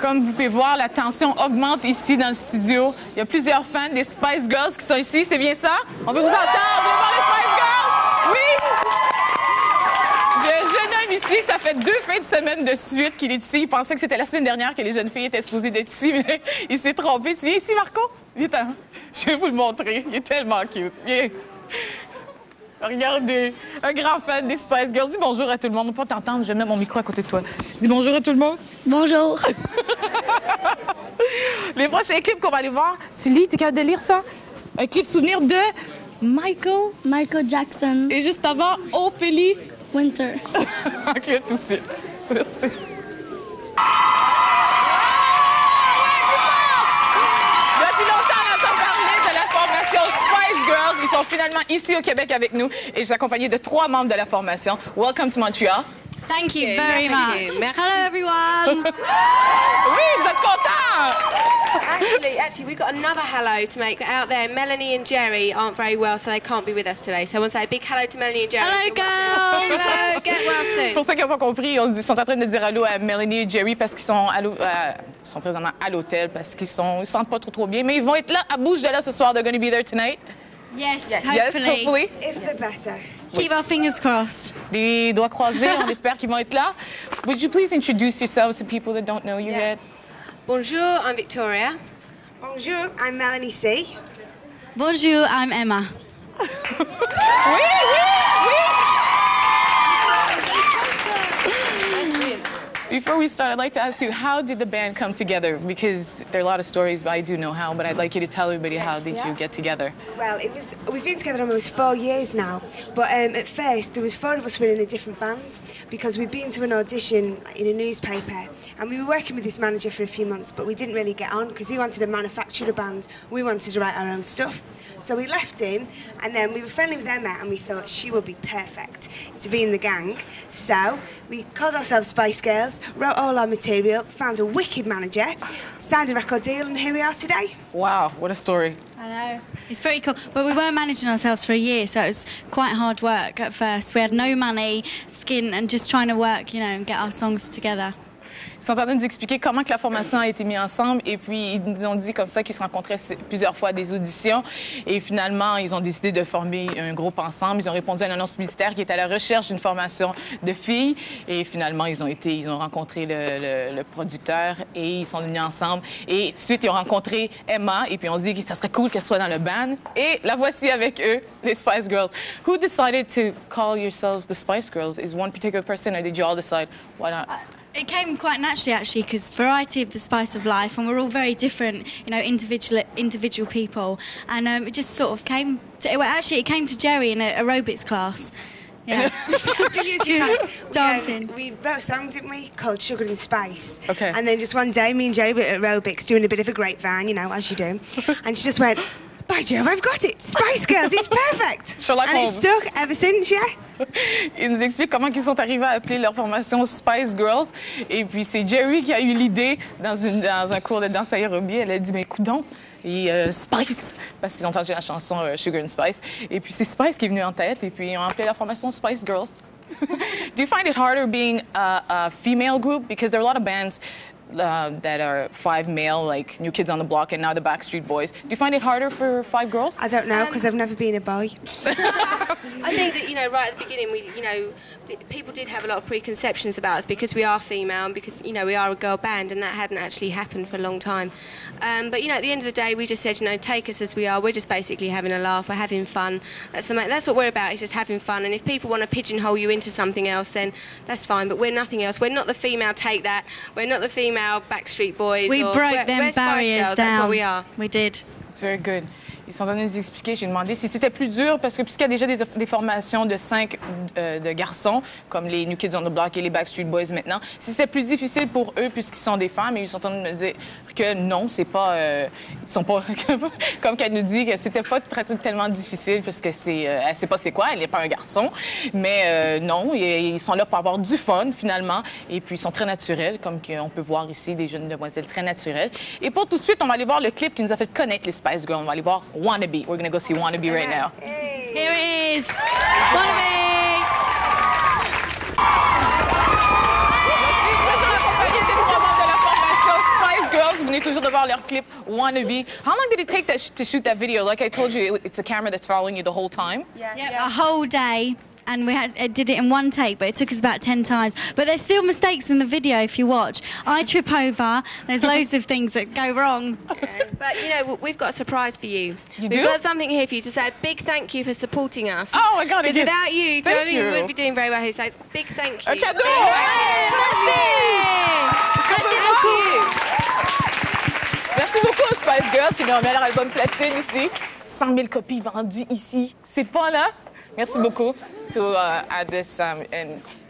Comme vous pouvez voir, la tension augmente ici dans le studio. Il y a plusieurs fans des Spice Girls qui sont ici, c'est bien ça? On veut vous entendre, on veut voir les Spice Girls! Oui! J'ai un jeune homme ici, ça fait 2 fins de semaine de suite qu'il est ici. Il pensait que c'était la semaine dernière que les jeunes filles étaient supposées d'être ici, mais il s'est trompé. Tu viens ici, Marco? Viens, je vais vous le montrer. Il est tellement cute. Viens. Regardez, un grand fan des Spice Girls. Dis bonjour à tout le monde. On peut pas t'entendre, je vais mettre mon micro à côté de toi. Dis bonjour à tout le monde. Bonjour. Les prochains clips qu'on va aller voir, Silly, t'es capable de lire ça? Un clip souvenir de Michael Jackson. Et juste avant, Ophélie Winter. OK, tout de suite. Merci. Depuis longtemps, on entend parler de la formation Spice Girls. Ils sont finalement ici au Québec avec nous et je suis accompagnée de 3 membres de la formation. Welcome to Montreal. Thank you very much. Hello, everyone. Oui, vous êtes contents? Actually, we've got another hello to make out there. Melanie and Jerry aren't very well, so they can't be with us today. So I want to say a big hello to Melanie and Jerry. Hello, girls. Hello, get well soon. Pour ceux qui n'ont pas compris, ils sont en train de dire allô à Melanie et Jerry parce qu'ils sont, sont présentement à l'hôtel parce qu'ils ne sentent pas trop bien. Mais ils vont être là, à bouge de là ce soir. They're going to be there tonight. Yes, hopefully. If they're better. Keep our fingers crossed. Les doigts croisés, on espère qu'ils vont être là. Would you please introduce yourselves to people that don't know you yet? Bonjour, I'm Victoria. Bonjour, I'm Melanie C. Bonjour, I'm Emma. Oui, oui, oui! Before we start, I'd like to ask you, how did the band come together? Because there are a lot of stories, but I do know how, but I'd like you to tell everybody how did you get together? Well, we've been together almost 4 years now, but at first there was 4 of us were in a different band because we'd been to an audition in a newspaper and we were working with this manager for a few months, but we didn't really get on because he wanted to manufacture a band, we wanted to write our own stuff. So we left him and then we were friendly with Emma and we thought she would be perfect to be in the gang. So we called ourselves Spice Girls, wrote all our material, found a wicked manager, signed a record deal, and here we are today. Wow, what a story. I know. It's very cool. But we weren't managing ourselves for a year, so it was quite hard work at first. We had no money, skin, and just trying to work, you know, and get our songs together. Ils sont en train de nous expliquer comment que la formation a été mise ensemble et puis ils nous ont dit comme ça qu'ils se rencontraient plusieurs fois à des auditions et finalement ils ont décidé de former un groupe ensemble. Ils ont répondu à une annonce publicitaire qui était à la recherche d'une formation de filles et finalement ils ont rencontré le producteur et ils sont venus ensemble et ensuite ils ont rencontré Emma et puis on dit que ça serait cool qu'elle soit dans le band et la voici avec eux, les Spice Girls. Who decided to call yourselves the Spice Girls? Is one particular person or did you all decide why not? It came quite naturally, actually, because variety of the spice of life, and we're all very different, you know, individual people, and it just sort of came to. Well, actually, it came to Jerry in an aerobics class. Yeah, she was dancing. We wrote a song, didn't we, called Sugar and Spice. Okay. And then just one day, me and Jerry were at aerobics doing a bit of a grapevine, you know, as you do, and she just went, "By Jove, I've got it! Spice Girls, it's perfect!" Sherlock and Holmes. it's stuck ever since, yeah. Ils nous expliquent comment ils sont arrivés à appeler leur formation Spice Girls. Et puis c'est Jerry qui a eu l'idée dans un cours de danse aérobie. Elle a dit, mais coudonc, et Spice, parce qu'ils ont entendu la chanson Sugar and Spice. Et puis c'est Spice qui est venu en tête. Et puis ils ont appelé leur formation Spice Girls. Do you find it harder being a female group? Because there are a lot of bands that are 5 male, like New Kids on the Block and now the Backstreet Boys. Do you find it harder for 5 girls? I don't know, because I've never been a boy. I think that, you know, right at the beginning, people did have a lot of preconceptions about us because we are female and because, you know, we are a girl band and that hadn't actually happened for a long time. But, you know, at the end of the day, we just said, you know, take us as we are. We're just basically having a laugh. We're having fun. That's what we're about, is just having fun. And if people want to pigeonhole you into something else, then that's fine. But we're nothing else. We're not the female Take That. We're not the female Backstreet Boys. We broke them we're barriers Girls. down. That's what we are. We did. It's very good. Ils sont en train de nous expliquer, j'ai demandé si c'était plus dur, parce que puisqu'il y a déjà des formations de 5 de garçons, comme les New Kids on the Block et les Backstreet Boys maintenant, si c'était plus difficile pour eux puisqu'ils sont des femmes, et ils sont en train de me dire que non, c'est pas... ils sont pas... comme qu'elle nous dit, que c'était pas tellement difficile, parce que elle sait pas c'est quoi, elle n'est pas un garçon, mais non, ils sont là pour avoir du fun, finalement, et puis ils sont très naturels, comme on peut voir ici, des jeunes demoiselles très naturelles. Et pour tout de suite, on va aller voir le clip qui nous a fait connaître les Spice Girls. On va aller voir Wannabe. We're going to go see Wannabe right now. Hey. Here it is. Wannabe. Accompagné des 3 membres de la formation venez toujours de voir leur clip Wannabe. How long did it take to shoot that video? Like I told you, it's a camera that's following you the whole time. A whole day. And we did it in one take, but it took us about 10 times. But there's still mistakes in the video if you watch. I trip over. There's loads of things that go wrong. But, you know, we've got a surprise for you. You do? We've got something here for you to say. A big thank you for supporting us. Oh, my God. Because without you, Thank you. we wouldn't be doing very well here. So, big thank you. Un cadeau! Merci beaucoup aux Spice Girls qui nous remettent leur album platine ici. 100 000 copies vendues ici. C'est fun, hein? Merci beaucoup to add this and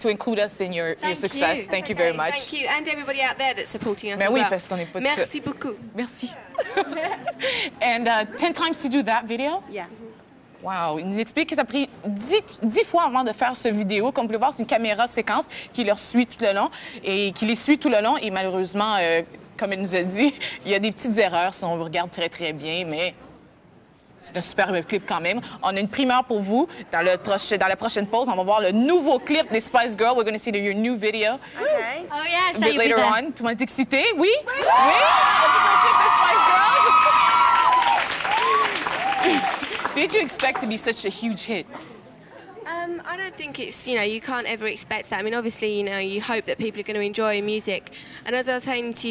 to include us in your success. Thank you very much. Thank you, and everybody out there that's supporting us Mais as oui, well. parce qu'on n'est pas Merci beaucoup. Merci. And 10 times to do that video? Yeah. Wow, il nous explique que ça a pris 10 fois avant de faire ce vidéo. Comme vous pouvez voir, c'est une caméra séquence qui leur suit tout le long et qui les suit tout le long. Et malheureusement, comme elle nous a dit, il y a des petites erreurs si on vous regarde très, très bien, mais c'est un superbe clip quand même. On a une primeur pour vous. Dans la prochaine pause, on va voir le nouveau clip des Spice Girls. We're going to see your new video. Okay. Oh, yeah, A so bit you'll be later there. on. Tu m'as été excitée? Oui? Oui? On va voir le clip des Spice Girls. Did you expect to be such a huge hit? I don't think it's, you know, you can't ever expect that. I mean, obviously, you know, you hope that people are going to enjoy music. And as I was saying to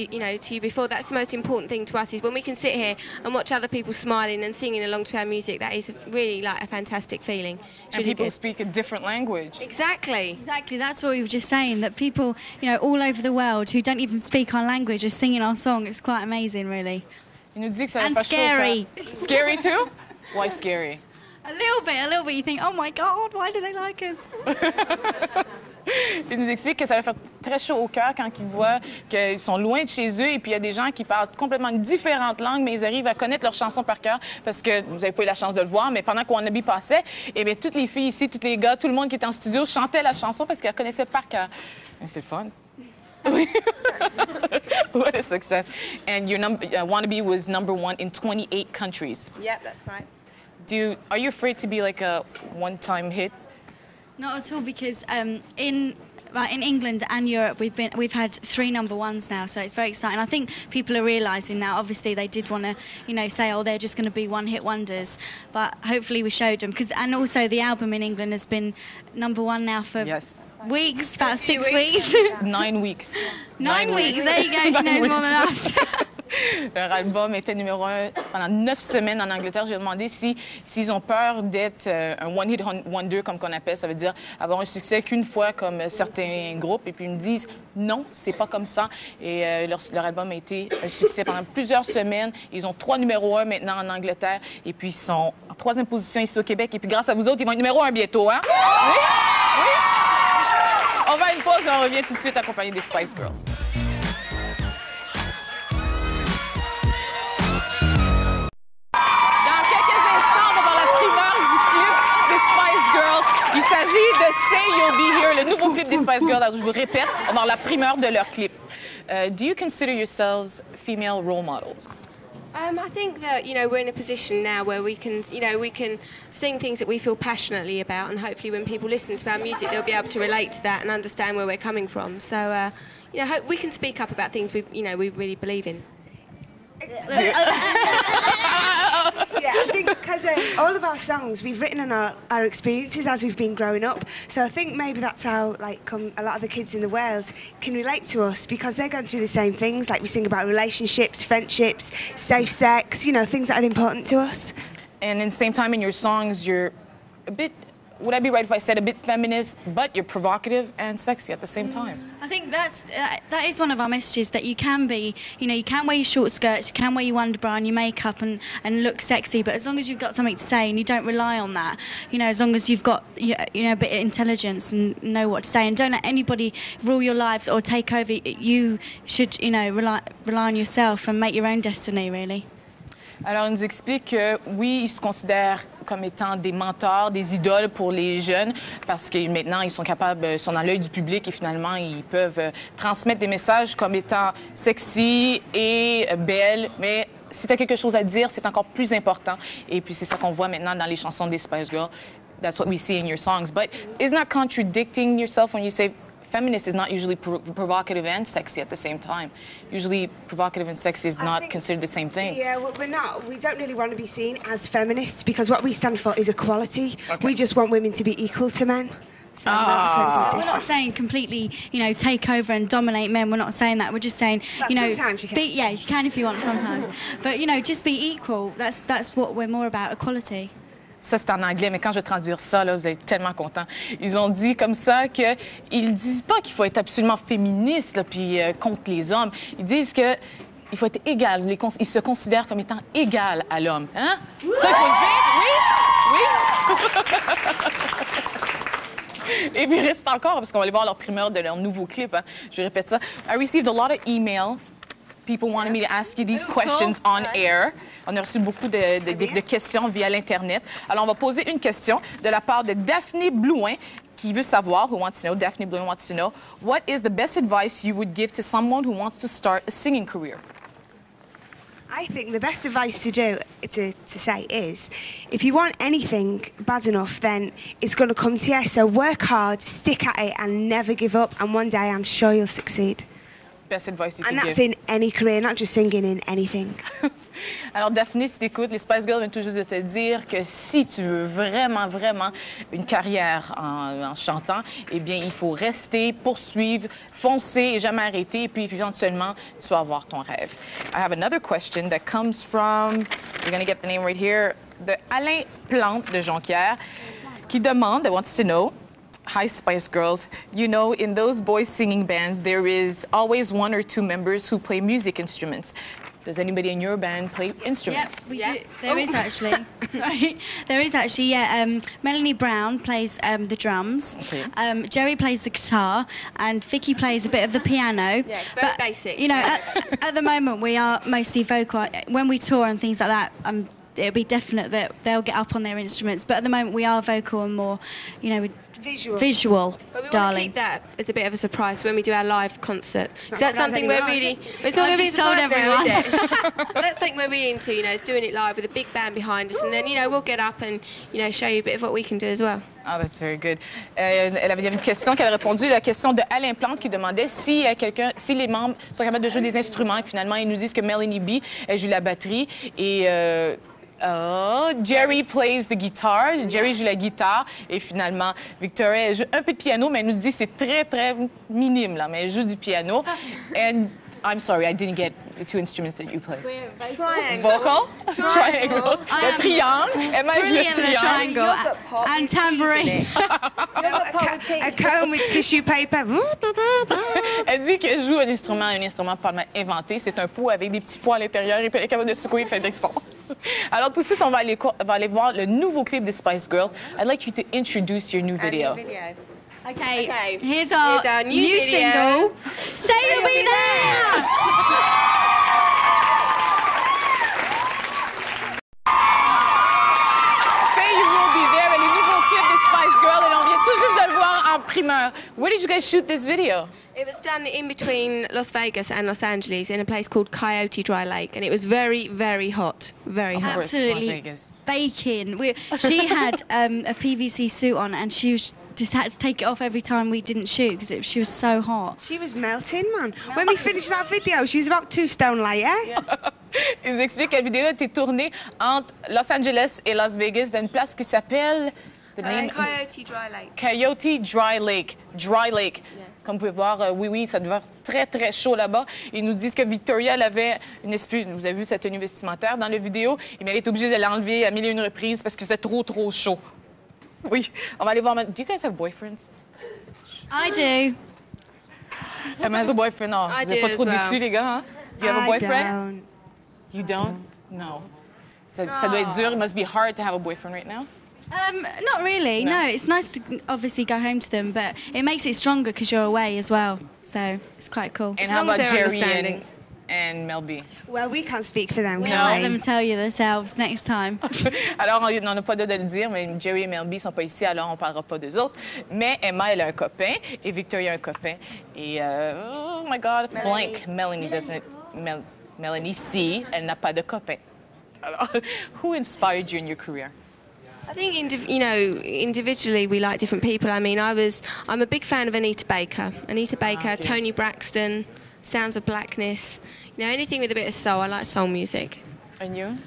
you before, that's the most important thing to us is when we can sit here and watch other people smiling and singing along to our music. That is really like a fantastic feeling. It's And really people good. speak a different language. Exactly. Exactly, that's what we were just saying, that people, you know, all over the world who don't even speak our language are singing our song. It's quite amazing, really. Il nous dit que ça And va faire scary. chaud au cœur. Scary too? Why scary? A little bit. You think, oh my God, why do they like us? Il nous explique que ça va faire très chaud au cœur quand ils voient qu'ils sont loin de chez eux et puis il y a des gens qui parlent complètement différentes langues, mais ils arrivent à connaître leurs chansons par cœur parce que vous n'avez pas eu la chance de le voir, mais pendant qu'Wannabe passait, eh bien, toutes les filles ici, tous les gars, tout le monde qui était en studio chantait la chanson parce qu'ils la connaissaient par cœur. Mais c'est le fun. Oui. What a success. And your Wannabe was #1 in 28 countries. Yep, that's right. Are you afraid to be like a one-time hit? Not at all, because in England and Europe we've had 3 #1s now, so it's very exciting. I think people are realising now. Obviously, they did want to, you know, say, oh, they're just going to be one-hit wonders, but hopefully we showed them. And also the album in England has been #1 now for weeks, about 6 weeks. 9 weeks. 9 weeks. There you go. You know more than us. Leur album était #1 pendant 9 semaines en Angleterre. J'ai demandé s'ils ont peur d'être un one-hit wonder, comme qu'on appelle. Ça veut dire avoir un succès qu'une fois, comme certains groupes. Et puis ils me disent non, c'est pas comme ça. Et leur album a été un succès pendant plusieurs semaines. Ils ont 3 #1 maintenant en Angleterre. Et puis ils sont en 3e position ici au Québec. Et puis grâce à vous autres, ils vont être #1 bientôt. Hein? Oui? Oui? On va à une pause et on revient tout de suite accompagné des Spice Girls. Il s'agit de Say You'll Be Here, le nouveau clip des Spice Girls. Alors, je vous répète, on va avoir la primeur de leur clip. Do you consider yourselves female role models? I think that, you know, we're in a position now where we can sing things that we feel passionately about, and hopefully when people listen to our music, they'll be able to relate to that and understand where we're coming from. So, you know, we can speak up about things we really believe in. Yeah, I think because all of our songs we've written on our experiences as we've been growing up. So I think maybe that's how a lot of the kids in the world can relate to us, because they're going through the same things. Like we sing about relationships, friendships, safe sex, you know, things that are important to us. And in the same time in your songs, you're a bit, would I be right if I said a bit feminist, but you're provocative and sexy at the same time? I think that is one of our messages, that you can be, you know, you can wear your short skirts, you can wear your underbra and your makeup and look sexy, but as long as you've got something to say and you don't rely on that, you know, as long as you've got, you know, a bit of intelligence and know what to say, and don't let anybody rule your lives or take over. You should, you know, rely on yourself and make your own destiny, really. Alors, il nous explique que oui, ils se considèrent comme étant des mentors, des idoles pour les jeunes, parce que maintenant, ils sont capables, ils sont dans l'œil du public et finalement, ils peuvent transmettre des messages comme étant sexy et belles, mais si tu as quelque chose à dire, c'est encore plus important. Et puis, c'est ça qu'on voit maintenant dans les chansons des Spice Girls. That's what we see in your songs. But isn't that contradicting yourself when you say feminist is not usually provocative and sexy at the same time. Usually provocative and sexy is not considered the same thing. Yeah, well, we're not. We don't really want to be seen as feminists because what we stand for is equality. Okay. We just want women to be equal to men. So that's where it's a bit We're not different. saying completely, you know, take over and dominate men. We're not saying that. We're just saying, But you know, sometimes you can. yeah, you can if you want sometimes. But you know, just be equal. That's what we're more about, equality. Ça, c'est en anglais, mais quand je vais traduire ça, là, vous allez être tellement contents. Ils ont dit comme ça qu'ils disent pas qu'il faut être absolument féministe là, puis contre les hommes. Ils disent que il faut être égal. Ils se considèrent comme étant égal à l'homme. Hein? Ça, il faut le dire? Oui? Oui? Et puis, il reste encore, parce qu'on va aller voir leur primeur de leur nouveau clip. Hein. Je répète ça. I received a lot of email. People wanted me to ask you these questions on air. On a reçu beaucoup de questions via l'Internet. Alors, on va poser une question de la part de Daphné Blouin, qui veut savoir, who wants to know, Daphne Blouin wants to know, what is the best advice you would give to someone who wants to start a singing career? I think the best advice to say is, if you want anything bad enough, then it's going to come to you. So work hard, stick at it, and never give up. And one day, I'm sure you'll succeed. Best advice you And could that's give. in any career, not just singing, in anything. Alors, Daphné, si t'écoutes, les Spice Girls viennent tout juste de te dire que si tu veux vraiment, vraiment une carrière en chantant, eh bien, il faut rester, poursuivre, foncer et jamais arrêter. Et puis, éventuellement, tu vas avoir ton rêve. I have another question that comes from, we're going to get the name right here, de Alain Plante de Jonquière, qui demande, that wants to know, hi, Spice Girls. You know, in those boys singing bands, there is always one or two members who play music instruments. Does anybody in your band play instruments? Yep, we do. There is actually. Sorry. There is actually, yeah. Melanie Brown plays the drums. Okay. Jerry plays the guitar. And Vicky plays a bit of the piano. Yeah, very basic. You know, at the moment, we are mostly vocal. When we tour and things like that, it'll be definite that they'll get up on their instruments. But at the moment, we are vocal and more, you know, visual, But we want to darling. keep that as a bit of a surprise when we do our live concert. Not That's surprise something we're anymore, really... is It's not going to be a I've just told surprise now, is everyone. it? That's something we're really into, you know, is doing it live with a big band behind us. And then, you know, we'll get up and, you know, show you a bit of what we can do as well. Ah, that's very good. Elle avait une question qu'elle a répondu, la question de Alain Plante qui demandait si si les membres sont capables de jouer des instruments. Et finalement, ils nous disent que Melanie B, elle joue la batterie et Jerry plays the guitar. Jerry joue la guitare et finalement, Victoria elle joue un peu de piano, mais elle nous dit que c'est très, très minime, là, mais elle joue du piano. And I'm sorry, I didn't get the two instruments that you play. Triangle. Vocal? Triangle. I Le am triangle. Emma joue le Brilliant at triangle. triangle and tambourine. A comb with tissue paper. Elle dit qu'elle joue un instrument pas mal inventé. C'est un pot avec des petits pois à l'intérieur et puis elle est capable de secouer et faire des sons. Alors tout de suite, on va aller voir le nouveau clip des Spice Girls. I'd like you to introduce your new video. Okay, Okay, here's our new video. single, Say You'll Be There! Say You Will Be There, le nouveau clip des Spice Girls, et on vient tout juste de le voir en primeur. Where did you guys shoot this video? It was done in between Las Vegas and Los Angeles in a place called Coyote Dry Lake, and it was very, very hot. Very hot. course, Las Absolutely Vegas. baking. She had a PVC suit on and she just had to take it off every time we didn't shoot because she was so hot. She was melting, man. When we finished that video, she was about 2 stone lighter. Ils expliquent que la vidéo a été tournée entre Los Angeles et Las Vegas dans une place qui s'appelle... Coyote Dry Lake. Coyote Dry Lake. Dry Lake. Yeah. Comme vous pouvez voir, oui, ça devait être très, très chaud là-bas. Ils nous disent que Victoria, elle avait une espèce... Vous avez vu sa tenue vestimentaire dans la vidéo, mais elle est obligée de l'enlever à 1001 reprises parce que c'était trop, trop chaud. Oui. On va aller voir... Do you guys have boyfriends? I do. Emma has a boyfriend. Oh, I vous n'êtes do pas trop as well. déçus, les gars, hein? Do you have a boyfriend? Don't. You don't? No. Ça doit être dur. It must be hard to have a boyfriend right now. Not really. No. No, it's nice to obviously go home to them, but it makes it stronger because you're away as well. So it's quite cool. And As how long as about they're Jerry understanding. and Mel B? Well, we can't speak for them, We'll can let we? them tell you themselves next time. Alors, on n'a pas de le dire, mais Jerry et Mel B sont pas ici, alors on parlera pas d'eux autres. Mais Emma, elle a un copain, et Victoria a un copain. Et, oh my God, blank. Melanie doesn't... Melanie C, elle n'a pas de copain. Alors, who inspired you in your career? I think, individually we like different people. I mean, I'm a big fan of Anita Baker, Tony Braxton, Sounds of Blackness. You know, anything with a bit of soul. I like soul music. And you?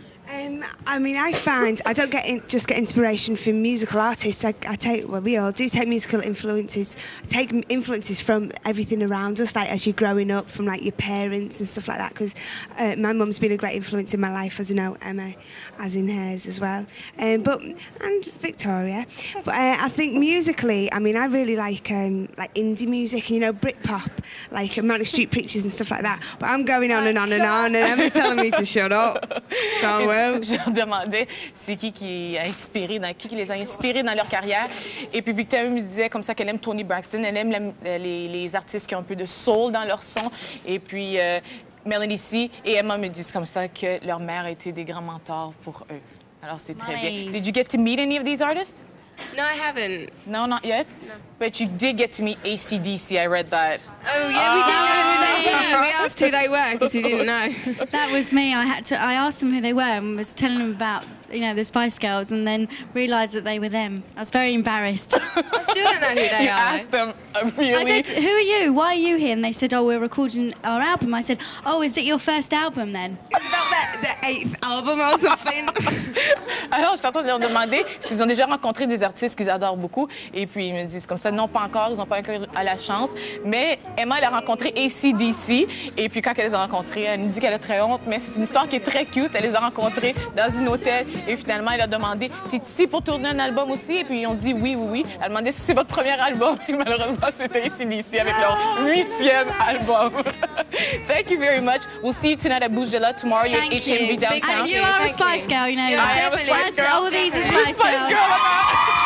I mean, I find I don't just get inspiration from musical artists. We all do take musical influences. I take influences from everything around us, like as you're growing up, from like your parents and stuff like that. Because my mum's been a great influence in my life, as you know, Emma, as in hers as well. And Victoria. But I think musically, I mean, I really like indie music, you know, Britpop, like Manic Street Preachers and stuff like that. But I'm going on and on and on, and Emma's telling me to shut up. So I will. Je leur demandais c'est qui a inspiré, qui les a inspirés dans leur carrière. Et puis Victoria me disait comme ça qu'elle aime Tony Braxton, elle aime les artistes qui ont un peu de soul dans leur son. Et puis Marlyne ici et Emma me disent comme ça que leur mère a été des grands mentors pour eux. Alors c'est très bien. Did you get to meet any of these artists? No, I haven't. No, not yet? No. But you did get to meet AC/DC, I read that. Oh, yeah, we didn't know who they were. We asked who they were because we didn't know. That was me. I asked them who they were and was telling them about, the Spice Girls, and then realised that they were them. I was very embarrassed. I still don't know who they are. You asked them, really? I said, who are you? Why are you here? And they said, oh, we're recording our album. I said, oh, is it your first album then? It's about the 8th album or something. Alors, je suis en train de leur demander s'ils ont déjà rencontré des artistes qu'ils adorent beaucoup. Et puis, ils me disent comme ça, non, pas encore, ils n'ont pas encore eu la chance. Mais Emma, elle a rencontré AC/DC. Et puis, quand elle les a rencontrés, elle nous dit qu'elle a très honte. Mais c'est une histoire qui est très cute. Elle les a rencontrés dans un hôtel. Et finalement, elle a demandé, t'es ici pour tourner un album aussi? Et puis, ils ont dit oui, oui, oui. Elle a demandé si c'est votre premier album. Et malheureusement, c'était AC/DC avec leur 8e album. Thank you very much. We'll see you tonight at Bougela. Tomorrow, you're at HMV downtown. And you are a Spice Girl, you know. I am a Spice Girl. All these are Spice Girls.